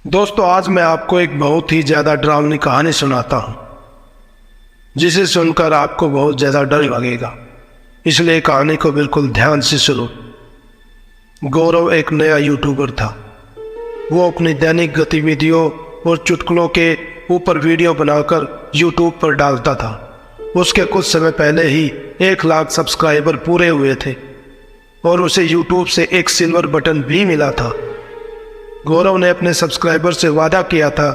दोस्तों, आज मैं आपको एक बहुत ही ज़्यादा डरावनी कहानी सुनाता हूँ, जिसे सुनकर आपको बहुत ज़्यादा डर लगेगा। इसलिए कहानी को बिल्कुल ध्यान से सुनो। गौरव एक नया यूट्यूबर था। वो अपनी दैनिक गतिविधियों और चुटकुलों के ऊपर वीडियो बनाकर यूट्यूब पर डालता था। उसके कुछ समय पहले ही 1 लाख सब्सक्राइबर पूरे हुए थे और उसे यूट्यूब से एक सिल्वर बटन भी मिला था। गौरव ने अपने सब्सक्राइबर से वादा किया था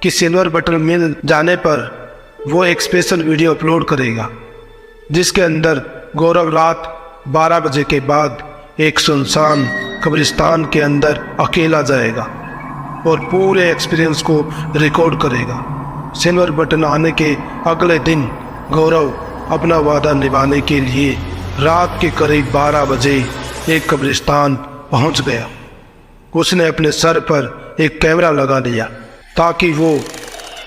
कि सिल्वर बटन मिल जाने पर वो एक स्पेशल वीडियो अपलोड करेगा, जिसके अंदर गौरव रात 12 बजे के बाद एक सुनसान कब्रिस्तान के अंदर अकेला जाएगा और पूरे एक्सपीरियंस को रिकॉर्ड करेगा। सिल्वर बटन आने के अगले दिन गौरव अपना वादा निभाने के लिए रात के करीब 12 बजे एक कब्रिस्तान पहुंच गया। उसने अपने सर पर एक कैमरा लगा लिया ताकि वो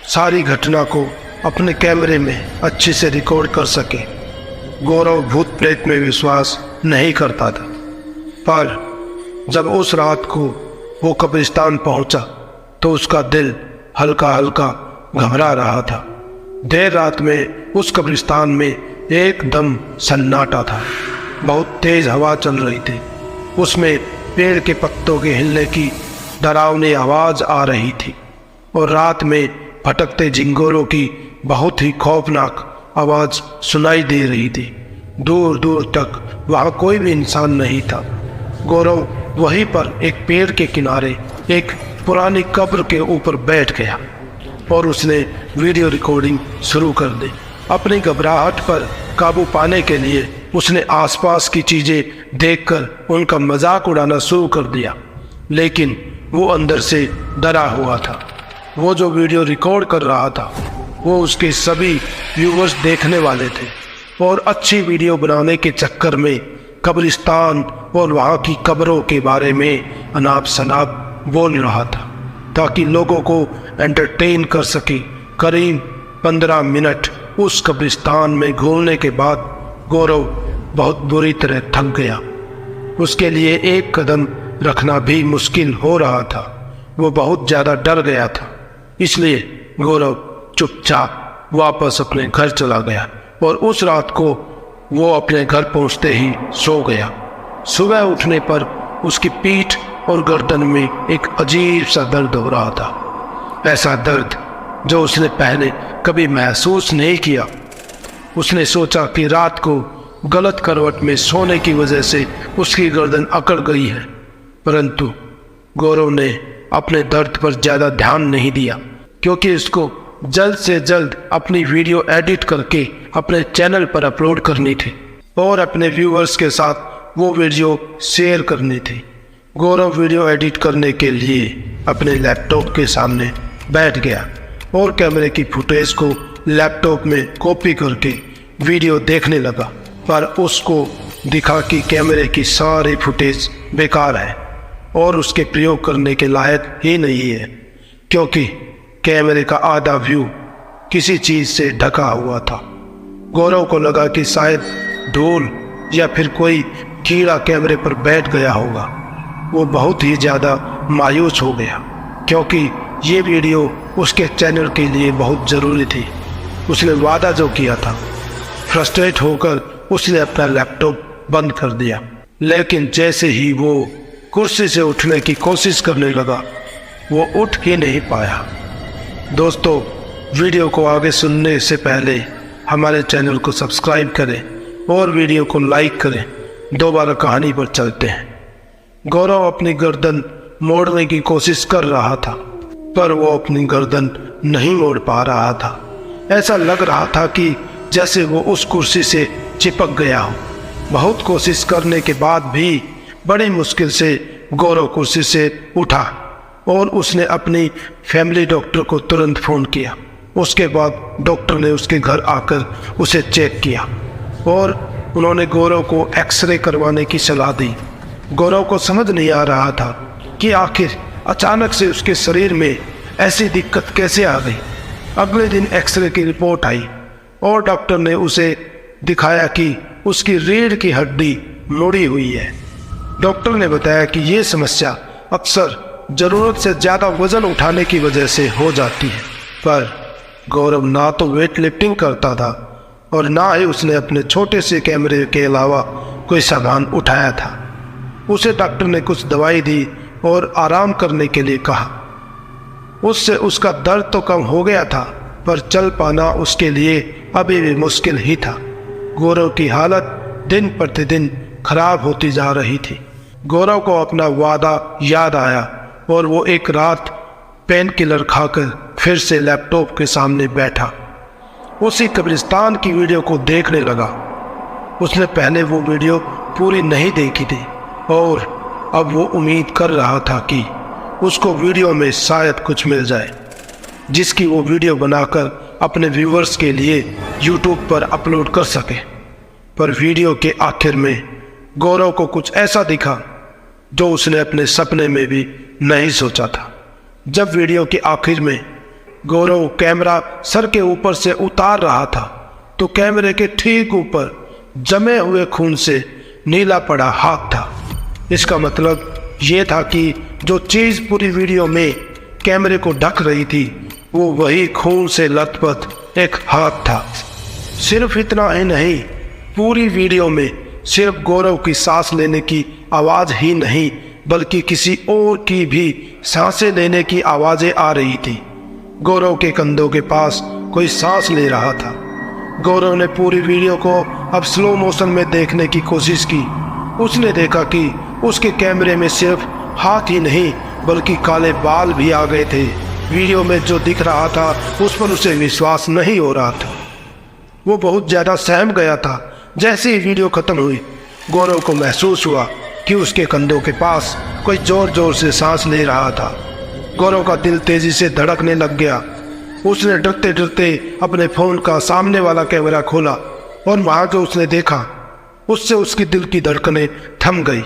सारी घटना को अपने कैमरे में अच्छे से रिकॉर्ड कर सके। गौरव भूत प्रेत में विश्वास नहीं करता था, पर जब उस रात को वो कब्रिस्तान पहुंचा तो उसका दिल हल्का हल्का घबरा रहा था। देर रात में उस कब्रिस्तान में एकदम सन्नाटा था। बहुत तेज हवा चल रही थी। उसमें पेड़ के पत्तों के हिलने की डरावनी आवाज़ आ रही थी और रात में भटकते झिंगोरों की बहुत ही खौफनाक आवाज़ सुनाई दे रही थी। दूर दूर तक वहाँ कोई भी इंसान नहीं था। गौरव वहीं पर एक पेड़ के किनारे एक पुरानी कब्र के ऊपर बैठ गया और उसने वीडियो रिकॉर्डिंग शुरू कर दी। अपनी घबराहट पर काबू पाने के लिए उसने आसपास की चीज़ें देखकर उनका मजाक उड़ाना शुरू कर दिया, लेकिन वो अंदर से डरा हुआ था। वो जो वीडियो रिकॉर्ड कर रहा था वो उसके सभी व्यूवर्स देखने वाले थे और अच्छी वीडियो बनाने के चक्कर में कब्रिस्तान और वहाँ की कब्रों के बारे में अनाप शनाप बोल रहा था ताकि लोगों को एंटरटेन कर सके। करीब 15 मिनट उस कब्रिस्तान में घूमने के बाद गौरव बहुत बुरी तरह थक गया। उसके लिए एक कदम रखना भी मुश्किल हो रहा था। वो बहुत ज़्यादा डर गया था, इसलिए गौरव चुपचाप वापस अपने घर चला गया और उस रात को वो अपने घर पहुंचते ही सो गया। सुबह उठने पर उसकी पीठ और गर्दन में एक अजीब सा दर्द हो रहा था, ऐसा दर्द जो उसने पहले कभी महसूस नहीं किया। उसने सोचा कि रात को गलत करवट में सोने की वजह से उसकी गर्दन अकड़ गई है, परंतु गौरव ने अपने दर्द पर ज़्यादा ध्यान नहीं दिया क्योंकि उसको जल्द से जल्द अपनी वीडियो एडिट करके अपने चैनल पर अपलोड करनी थी और अपने व्यूअर्स के साथ वो वीडियो शेयर करनी थी। गौरव वीडियो एडिट करने के लिए अपने लैपटॉप के सामने बैठ गया और कैमरे की फुटेज को लैपटॉप में कॉपी करके वीडियो देखने लगा, पर उसको दिखा कि कैमरे की सारी फुटेज बेकार है और उसके प्रयोग करने के लायक ही नहीं है क्योंकि कैमरे का आधा व्यू किसी चीज़ से ढका हुआ था। गौरव को लगा कि शायद धूल या फिर कोई कीड़ा कैमरे पर बैठ गया होगा। वो बहुत ही ज़्यादा मायूस हो गया क्योंकि ये वीडियो उसके चैनल के लिए बहुत ज़रूरी थी। उसने वादा जो किया था। फ्रस्ट्रेट होकर उसने अपना लैपटॉप बंद कर दिया, लेकिन जैसे ही वो कुर्सी से उठने की कोशिश करने लगा वो उठ ही नहीं पाया। दोस्तों, वीडियो को आगे सुनने से पहले हमारे चैनल को सब्सक्राइब करें और वीडियो को लाइक करें। दोबारा कहानी पर चलते हैं। गौरव अपनी गर्दन मोड़ने की कोशिश कर रहा था, पर वो अपनी गर्दन नहीं मोड़ पा रहा था। ऐसा लग रहा था कि जैसे वो उस कुर्सी से चिपक गया हो। बहुत कोशिश करने के बाद भी बड़ी मुश्किल से गौरव कुर्सी से उठा और उसने अपनी फैमिली डॉक्टर को तुरंत फ़ोन किया। उसके बाद डॉक्टर ने उसके घर आकर उसे चेक किया और उन्होंने गौरव को एक्सरे करवाने की सलाह दी। गौरव को समझ नहीं आ रहा था कि आखिर अचानक से उसके शरीर में ऐसी दिक्कत कैसे आ गई। अगले दिन एक्सरे की रिपोर्ट आई और डॉक्टर ने उसे दिखाया कि उसकी रीढ़ की हड्डी मुड़ी हुई है। डॉक्टर ने बताया कि ये समस्या अक्सर जरूरत से ज्यादा वजन उठाने की वजह से हो जाती है। पर गौरव ना तो वेट लिफ्टिंग करता था और ना ही उसने अपने छोटे से कैमरे के अलावा कोई सामान उठाया था। उसे डॉक्टर ने कुछ दवाई दी और आराम करने के लिए कहा। उससे उसका दर्द तो कम हो गया था, पर चल पाना उसके लिए अभी भी मुश्किल ही था। गौरव की हालत दिन प्रतिदिन खराब होती जा रही थी। गौरव को अपना वादा याद आया और वो एक रात पेन किलर खाकर फिर से लैपटॉप के सामने बैठा। उसी कब्रिस्तान की वीडियो को देखने लगा। उसने पहले वो वीडियो पूरी नहीं देखी थी और अब वो उम्मीद कर रहा था कि उसको वीडियो में शायद कुछ मिल जाए, जिसकी वो वीडियो बनाकर अपने व्यूवर्स के लिए यूट्यूब पर अपलोड कर सके। पर वीडियो के आखिर में गौरव को कुछ ऐसा दिखा जो उसने अपने सपने में भी नहीं सोचा था। जब वीडियो के आखिर में गौरव कैमरा सर के ऊपर से उतार रहा था तो कैमरे के ठीक ऊपर जमे हुए खून से नीला पड़ा हाथ था। इसका मतलब ये था कि जो चीज़ पूरी वीडियो में कैमरे को ढक रही थी वो वही खून से लथपथ एक हाथ था। सिर्फ इतना ही नहीं, पूरी वीडियो में सिर्फ गौरव की सांस लेने की आवाज़ ही नहीं बल्कि किसी और की भी सांसें लेने की आवाज़ें आ रही थी। गौरव के कंधों के पास कोई सांस ले रहा था। गौरव ने पूरी वीडियो को अब स्लो मोशन में देखने की कोशिश की। उसने देखा कि उसके कैमरे में सिर्फ हाथ ही नहीं बल्कि काले बाल भी आ गए थे। वीडियो में जो दिख रहा था उस पर उसे विश्वास नहीं हो रहा था। वो बहुत ज़्यादा सहम गया था। जैसे ही वीडियो खत्म हुई, गौरव को महसूस हुआ कि उसके कंधों के पास कोई जोर जोर से सांस ले रहा था। गौरव का दिल तेजी से धड़कने लग गया। उसने डरते डरते अपने फ़ोन का सामने वाला कैमरा खोला और वहाँ जो उसने देखा उससे उसकी दिल की धड़कनें थम गई।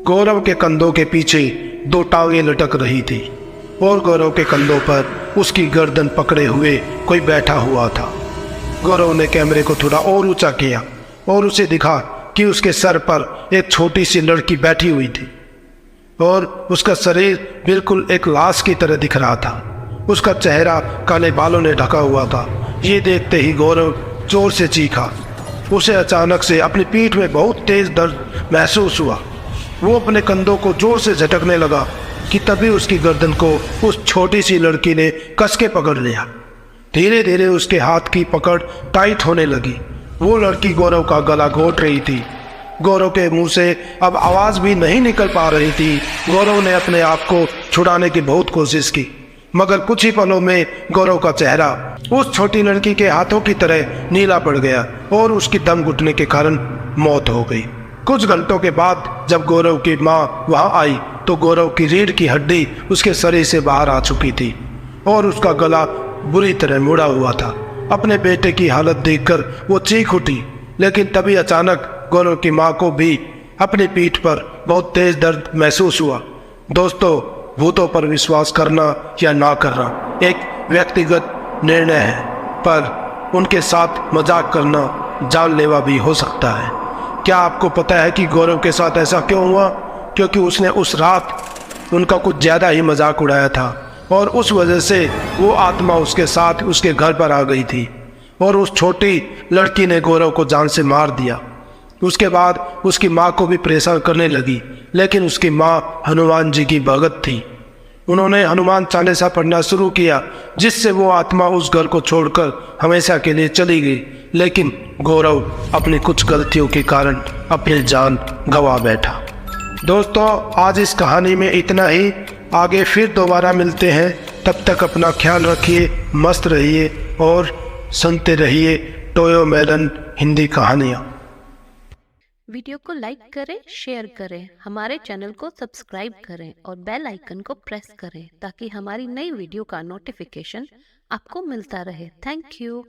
गौरव के कंधों के पीछे दो टांगें लटक रही थी और गौरव के कंधों पर उसकी गर्दन पकड़े हुए कोई बैठा हुआ था। गौरव ने कैमरे को थोड़ा और ऊंचा किया और उसे दिखा कि उसके सर पर एक छोटी सी लड़की बैठी हुई थी और उसका शरीर बिल्कुल एक लाश की तरह दिख रहा था। उसका चेहरा काले बालों ने ढका हुआ था। ये देखते ही गौरव जोर से चीखा। उसे अचानक से अपनी पीठ में बहुत तेज दर्द महसूस हुआ। वो अपने कंधों को जोर से झटकने लगा कि तभी उसकी गर्दन को उस छोटी सी लड़की ने कस के पकड़ लिया। धीरे धीरे उसके हाथ की पकड़ टाइट होने लगी। वो लड़की गौरव का गला घोंट रही थी। गौरव के मुंह से अब आवाज़ भी नहीं निकल पा रही थी। गौरव ने अपने आप को छुड़ाने की बहुत कोशिश की, मगर कुछ ही पलों में गौरव का चेहरा उस छोटी लड़की के हाथों की तरह नीला पड़ गया और उसकी दम घुटने के कारण मौत हो गई। कुछ घंटों के बाद जब गौरव की माँ वहाँ आई तो गौरव की रीढ़ की हड्डी उसके शरीर से बाहर आ चुकी थी और उसका गला बुरी तरह मुड़ा हुआ था। अपने बेटे की हालत देखकर वो चीख उठी, लेकिन तभी अचानक गौरव की माँ को भी अपनी पीठ पर बहुत तेज दर्द महसूस हुआ। दोस्तों, भूतों पर विश्वास करना या ना करना एक व्यक्तिगत निर्णय है, पर उनके साथ मजाक करना जानलेवा भी हो सकता है। क्या आपको पता है कि गौरव के साथ ऐसा क्यों हुआ? क्योंकि उसने उस रात उनका कुछ ज़्यादा ही मजाक उड़ाया था और उस वजह से वो आत्मा उसके साथ उसके घर पर आ गई थी और उस छोटी लड़की ने गौरव को जान से मार दिया। उसके बाद उसकी माँ को भी परेशान करने लगी, लेकिन उसकी माँ हनुमान जी की भगत थी। उन्होंने हनुमान चालीसा पढ़ना शुरू किया, जिससे वो आत्मा उस घर को छोड़कर हमेशा के लिए चली गई। लेकिन गौरव अपनी कुछ गलतियों के कारण अपनी जान गंवा बैठा। दोस्तों, आज इस कहानी में इतना ही। आगे फिर दोबारा मिलते हैं। तब तक अपना ख्याल रखिए, मस्त रहिए और सुनते रहिए टोयो मेलन हिंदी कहानियाँ। वीडियो को लाइक करें, शेयर करें, हमारे चैनल को सब्सक्राइब करें और बेल आइकन को प्रेस करें ताकि हमारी नई वीडियो का नोटिफिकेशन आपको मिलता रहे। Thank you.